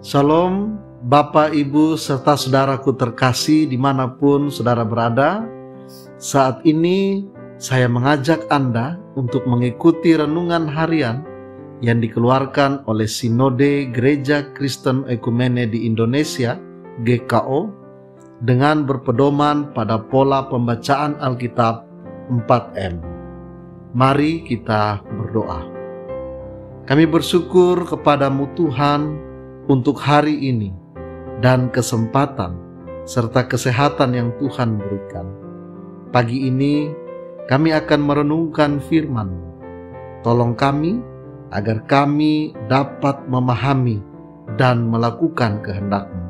Shalom, Bapak, Ibu, serta saudaraku terkasih dimanapun saudara berada. Saat ini saya mengajak Anda untuk mengikuti renungan harian yang dikeluarkan oleh Sinode Gereja Kristen Ekumene di Indonesia, GKO, dengan berpedoman pada pola pembacaan Alkitab 4M. Mari kita berdoa. Kami bersyukur kepadamu Tuhan untuk hari ini dan kesempatan serta kesehatan yang Tuhan berikan. Pagi ini kami akan merenungkan firman-Mu. Tolong kami agar kami dapat memahami dan melakukan kehendak-Mu.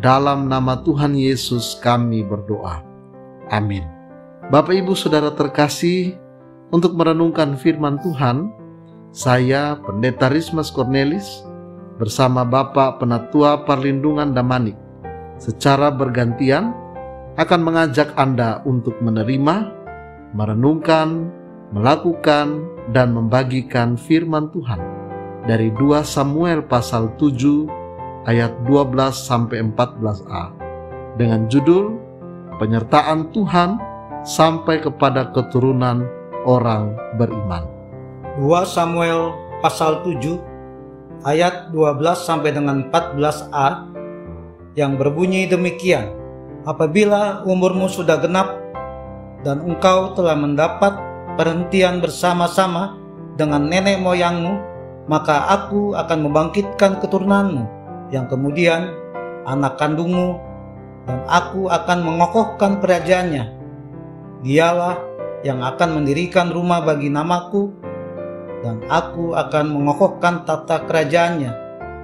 Dalam nama Tuhan Yesus kami berdoa. Amin. Bapak, Ibu, Saudara terkasih, untuk merenungkan firman Tuhan, saya Pendeta Rismas Cornelis bersama Bapak Penatua Perlindungan Damanik secara bergantian akan mengajak Anda untuk menerima, merenungkan, melakukan, dan membagikan firman Tuhan dari 2 Samuel pasal 7 ayat 12-14a dengan judul Penyertaan Tuhan sampai kepada keturunan orang beriman. 2 Samuel pasal 7 ayat 12 sampai dengan 14a yang berbunyi demikian. Apabila umurmu sudah genap dan engkau telah mendapat perhentian bersama-sama dengan nenek moyangmu, maka aku akan membangkitkan keturunanmu yang kemudian anak kandungmu, dan aku akan mengokohkan kerajaannya. Dialah yang akan mendirikan rumah bagi namaku, dan aku akan mengokohkan tata kerajaannya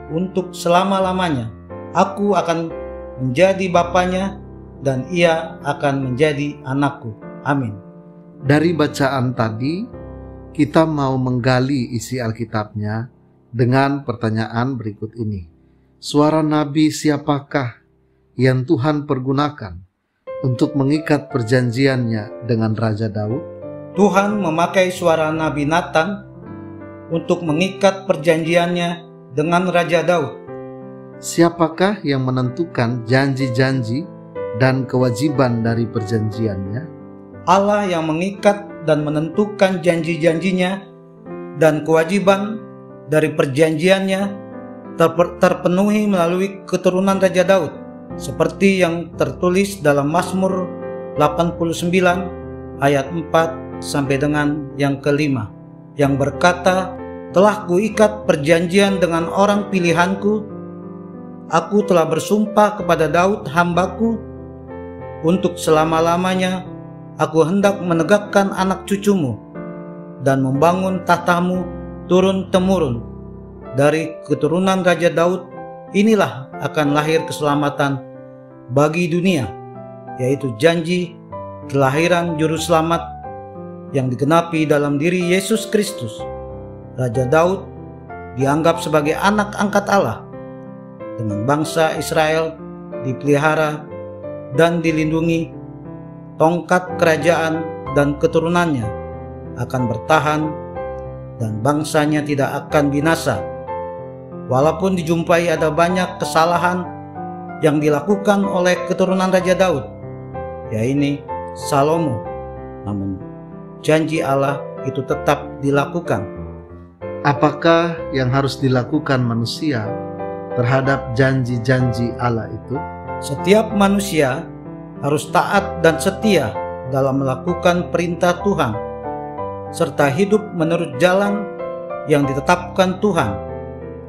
untuk selama-lamanya. Aku akan menjadi bapaknya dan ia akan menjadi anakku. Amin. Dari bacaan tadi, kita mau menggali isi Alkitabnya dengan pertanyaan berikut ini. Suara Nabi siapakah yang Tuhan pergunakan untuk mengikat perjanjiannya dengan Raja Daud? Tuhan memakai suara Nabi Nathan untuk mengikat perjanjiannya dengan Raja Daud. Siapakah yang menentukan janji-janji dan kewajiban dari perjanjiannya? Allah yang mengikat dan menentukan janji-janjinya dan kewajiban dari perjanjiannya terpenuhi melalui keturunan Raja Daud, seperti yang tertulis dalam Mazmur 89 ayat 4 sampai dengan yang kelima, yang berkata, telah kuikat perjanjian dengan orang pilihanku, aku telah bersumpah kepada Daud hambaku, untuk selama-lamanya aku hendak menegakkan anak cucumu dan membangun tahtamu turun-temurun. Dari keturunan Raja Daud inilah akan lahir keselamatan bagi dunia, yaitu janji kelahiran Juru Selamat yang digenapi dalam diri Yesus Kristus. Raja Daud dianggap sebagai anak angkat Allah. Dengan bangsa Israel dipelihara dan dilindungi, tongkat kerajaan dan keturunannya akan bertahan dan bangsanya tidak akan binasa. Walaupun dijumpai ada banyak kesalahan yang dilakukan oleh keturunan Raja Daud, yaitu Salomo, namun janji Allah itu tetap dilakukan. Apakah yang harus dilakukan manusia terhadap janji-janji Allah itu? Setiap manusia harus taat dan setia dalam melakukan perintah Tuhan, serta hidup menurut jalan yang ditetapkan Tuhan,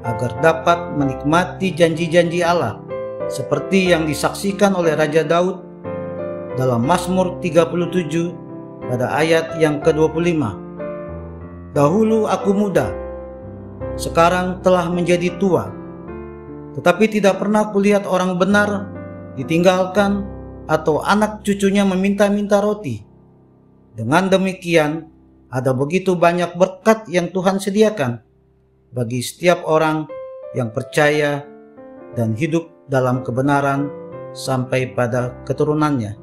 agar dapat menikmati janji-janji Allah, seperti yang disaksikan oleh Raja Daud dalam Mazmur 37 pada ayat yang ke-25. Dahulu aku muda, sekarang telah menjadi tua, tetapi tidak pernah kulihat orang benar ditinggalkan atau anak cucunya meminta-minta roti. Dengan demikian, ada begitu banyak berkat yang Tuhan sediakan bagi setiap orang yang percaya dan hidup dalam kebenaran sampai pada keturunannya.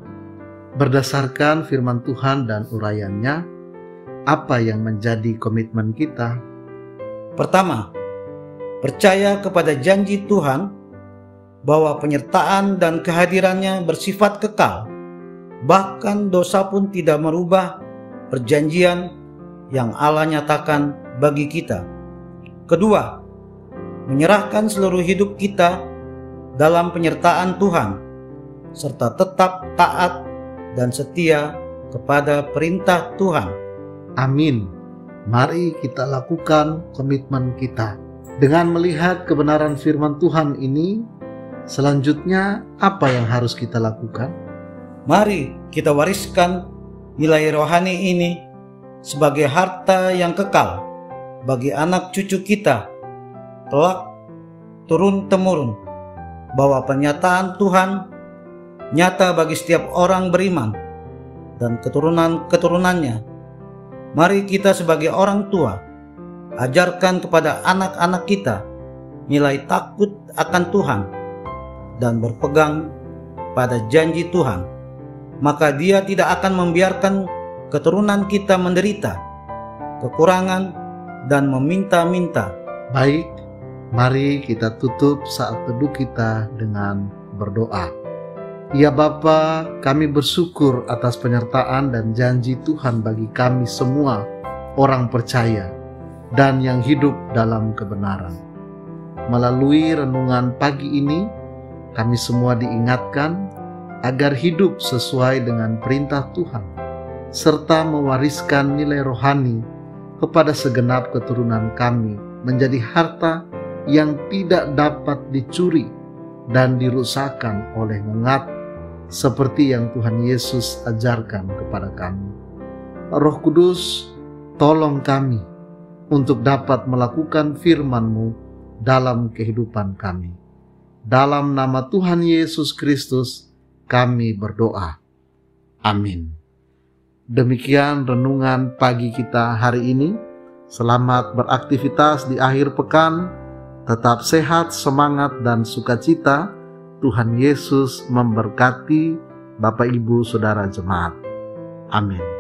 Berdasarkan firman Tuhan dan uraiannya, apa yang menjadi komitmen kita? Pertama, percaya kepada janji Tuhan bahwa penyertaan dan kehadirannya bersifat kekal, bahkan dosa pun tidak merubah perjanjian yang Allah nyatakan bagi kita. Kedua, menyerahkan seluruh hidup kita dalam penyertaan Tuhan, serta tetap taat dan setia kepada perintah Tuhan. Amin. Mari kita lakukan komitmen kita. Dengan melihat kebenaran firman Tuhan ini, selanjutnya apa yang harus kita lakukan? Mari kita wariskan nilai rohani ini sebagai harta yang kekal bagi anak cucu kita, kelak turun-temurun, bahwa pernyataan Tuhan nyata bagi setiap orang beriman dan keturunan-keturunannya. Mari kita sebagai orang tua ajarkan kepada anak-anak kita nilai takut akan Tuhan dan berpegang pada janji Tuhan. Maka Dia tidak akan membiarkan keturunan kita menderita kekurangan dan meminta-minta. Baik, mari kita tutup saat teduh kita dengan berdoa. Ya Bapa, kami bersyukur atas penyertaan dan janji Tuhan bagi kami semua orang percaya dan yang hidup dalam kebenaran. Melalui renungan pagi ini, kami semua diingatkan agar hidup sesuai dengan perintah Tuhan, serta mewariskan nilai rohani kepada segenap keturunan kami menjadi harta yang tidak dapat dicuri dan dirusakkan oleh mengat, seperti yang Tuhan Yesus ajarkan kepada kami. Roh Kudus, tolong kami untuk dapat melakukan firman-Mu dalam kehidupan kami. Dalam nama Tuhan Yesus Kristus kami berdoa. Amin. Demikian renungan pagi kita hari ini. Selamat beraktivitas di akhir pekan. Tetap sehat, semangat, dan sukacita. Tuhan Yesus memberkati Bapak Ibu Saudara jemaat. Amin.